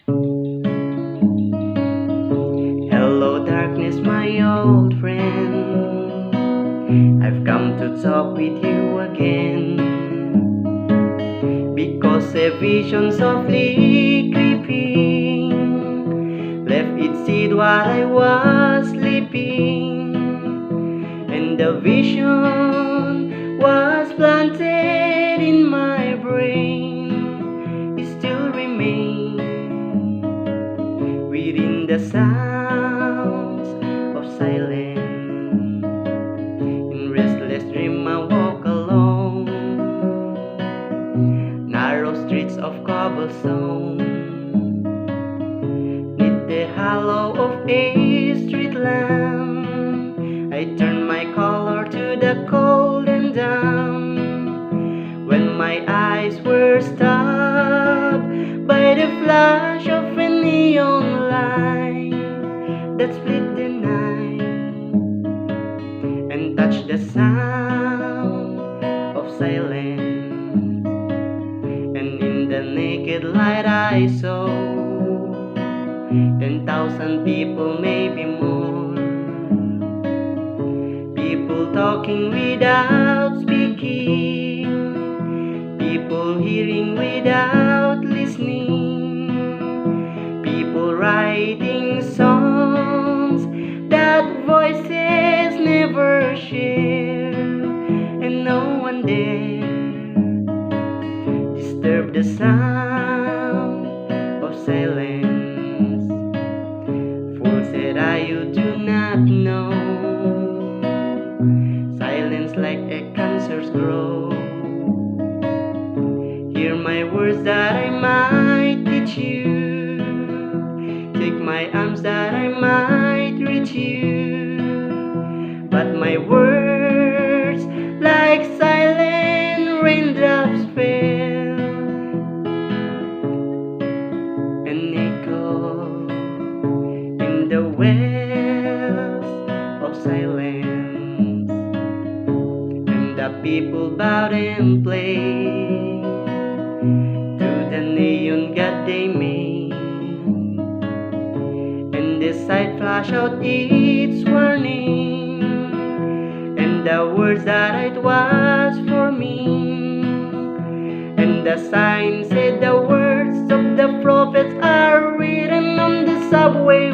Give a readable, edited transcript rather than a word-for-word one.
Hello darkness, my old friend. I've come to talk with you again, because a vision softly creeping left its seed while I was sleeping, and the vision was planted in my brain. It still remains within the sounds of silence. In restless dream I walk alone, narrow streets of cobblestone, neath the hollow of a street lamp. I turn my collar to the cold and damp, when my eyes were stopped by the flash of a neon light that split the night and touched the sound of silence. And in the naked light I saw 10,000 people, maybe more, people talking without speaking, people hearing without listening, people writing songs that voices never share, and no one dare disturb the sound of silence. Fool said I, you do not know, silence like a cancer's grow. Hear my words that I might teach you, take my arms that I might reach you, but my words like silent raindrops fell and echo in the wells of silence. And the people bowed and played to the neon god they made, and the sight flashed out its warning, and the words that it was for me, and the sign said the words of the prophets are written on the subway